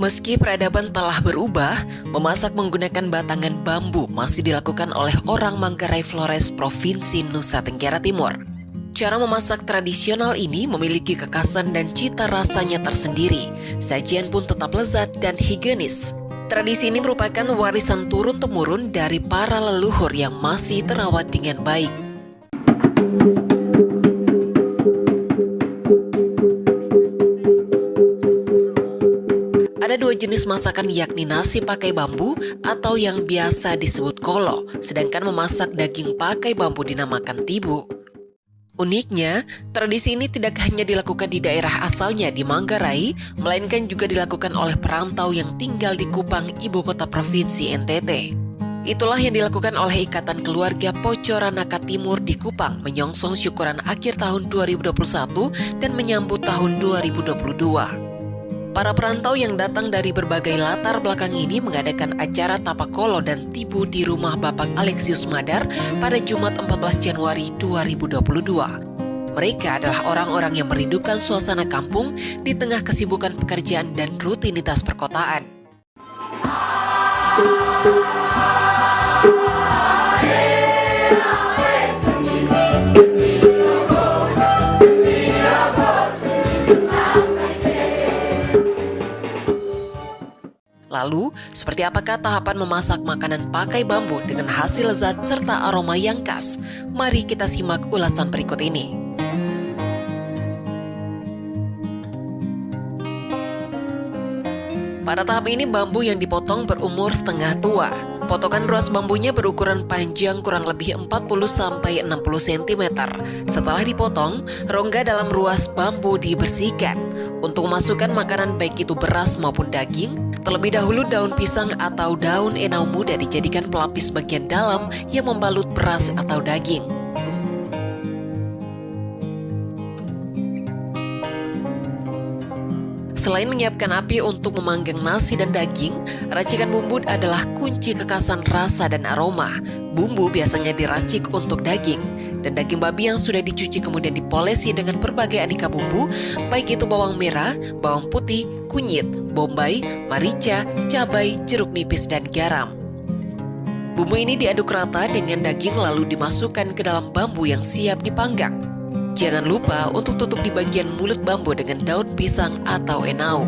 Meski peradaban telah berubah, memasak menggunakan batangan bambu masih dilakukan oleh orang Manggarai Flores, Provinsi Nusa Tenggara Timur. Cara memasak tradisional ini memiliki kekhasan dan cita rasanya tersendiri. Sajian pun tetap lezat dan higienis. Tradisi ini merupakan warisan turun-temurun dari para leluhur yang masih terawat dengan baik. Ada dua jenis masakan, yakni nasi pakai bambu atau yang biasa disebut kolo, sedangkan memasak daging pakai bambu dinamakan tibu. Uniknya, tradisi ini tidak hanya dilakukan di daerah asalnya di Manggarai, melainkan juga dilakukan oleh perantau yang tinggal di Kupang, ibu kota provinsi NTT. Itulah yang dilakukan oleh Ikatan Keluarga Pocoranaka Timur di Kupang, menyongsong syukuran akhir tahun 2021 dan menyambut tahun 2022. Para perantau yang datang dari berbagai latar belakang ini mengadakan acara tapak kolo dan tibu di rumah Bapak Alexius Madar pada Jumat 14 Januari 2022. Mereka adalah orang-orang yang merindukan suasana kampung di tengah kesibukan pekerjaan dan rutinitas perkotaan. Lalu, seperti apakah tahapan memasak makanan pakai bambu dengan hasil lezat serta aroma yang khas? Mari kita simak ulasan berikut ini. Pada tahap ini bambu yang dipotong berumur setengah tua. Potongan ruas bambunya berukuran panjang kurang lebih 40-60 cm. Setelah dipotong, rongga dalam ruas bambu dibersihkan. Untuk memasukkan makanan baik itu beras maupun daging, terlebih dahulu daun pisang atau daun enau muda dijadikan pelapis bagian dalam yang membalut beras atau daging. Selain menyiapkan api untuk memanggang nasi dan daging, racikan bumbu adalah kunci kekhasan rasa dan aroma. Bumbu biasanya diracik untuk daging, dan daging babi yang sudah dicuci kemudian dipolesi dengan berbagai aneka bumbu, baik itu bawang merah, bawang putih, kunyit, bombay, marica, cabai, jeruk nipis, dan garam. Bumbu ini diaduk rata dengan daging lalu dimasukkan ke dalam bambu yang siap dipanggang. Jangan lupa untuk tutup di bagian mulut bambu dengan daun pisang atau enau.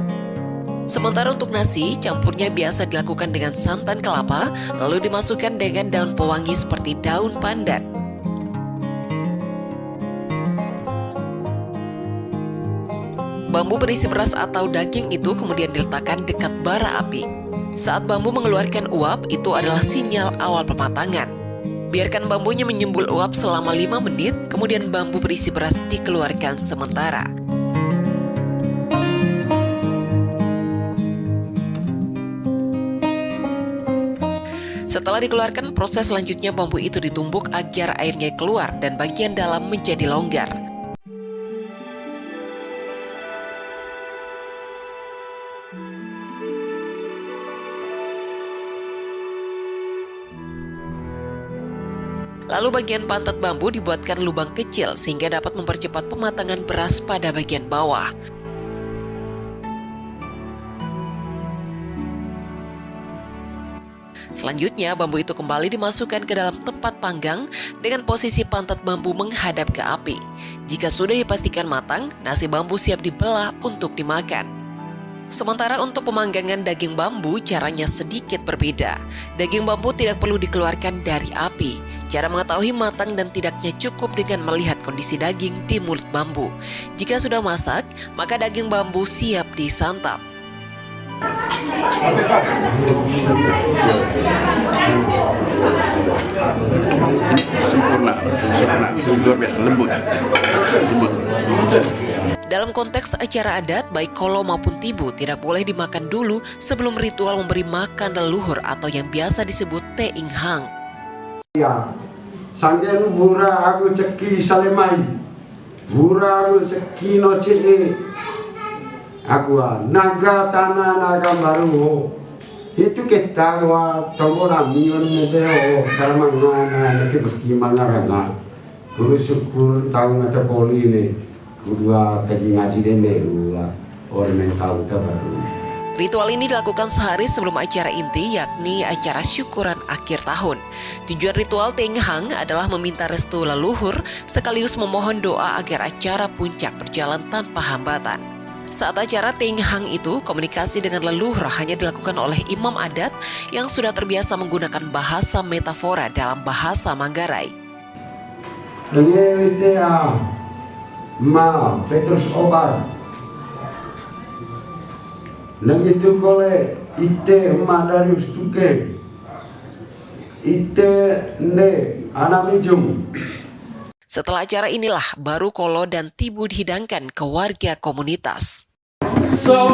Sementara untuk nasi, campurnya biasa dilakukan dengan santan kelapa, lalu dimasukkan dengan daun pewangi seperti daun pandan. Bambu berisi beras atau daging itu kemudian diletakkan dekat bara api. Saat bambu mengeluarkan uap, itu adalah sinyal awal pematangan. Biarkan bambunya menyembul uap selama 5 menit, kemudian bambu berisi beras dikeluarkan sementara. Setelah dikeluarkan, proses selanjutnya bambu itu ditumbuk agar airnya keluar dan bagian dalam menjadi longgar. Lalu bagian pantat bambu dibuatkan lubang kecil sehingga dapat mempercepat pematangan beras pada bagian bawah. Selanjutnya, bambu itu kembali dimasukkan ke dalam tempat panggang dengan posisi pantat bambu menghadap ke api. Jika sudah dipastikan matang, nasi bambu siap dibelah untuk dimakan. Sementara untuk pemanggangan daging bambu, caranya sedikit berbeda. Daging bambu tidak perlu dikeluarkan dari api. Cara mengetahui matang dan tidaknya cukup dengan melihat kondisi daging di mulut bambu. Jika sudah masak, maka daging bambu siap disantap. Sempurna, luar biasa, lembut. Dalam konteks acara adat, baik kolo maupun tibu tidak boleh dimakan dulu sebelum ritual memberi makan leluhur atau yang biasa disebut teing hang. Ya, sanggen murah aku ceki salemai, murah aku ceki no ceki, aku naga tanah naga baru, itu kita wa togora mion medeo karena mana nanti bagaimana karena guru syukur tahu ngata poli ini. Kedua kaji ngaji dene orang yang tahu baru. Ritual ini dilakukan sehari sebelum acara inti, yakni acara syukuran akhir tahun. Tujuan ritual Teng Hang adalah meminta restu leluhur sekaligus memohon doa agar acara puncak berjalan tanpa hambatan. Saat acara Teng Hang itu, komunikasi dengan leluhur hanya dilakukan oleh imam adat yang sudah terbiasa menggunakan bahasa metafora dalam bahasa Manggarai. Dengan Ma Petrus Obar nang itu kole ite Madarius Tuke ite ne Anamijung. Setelah acara inilah baru kolo dan tibu dihidangkan ke warga komunitas. So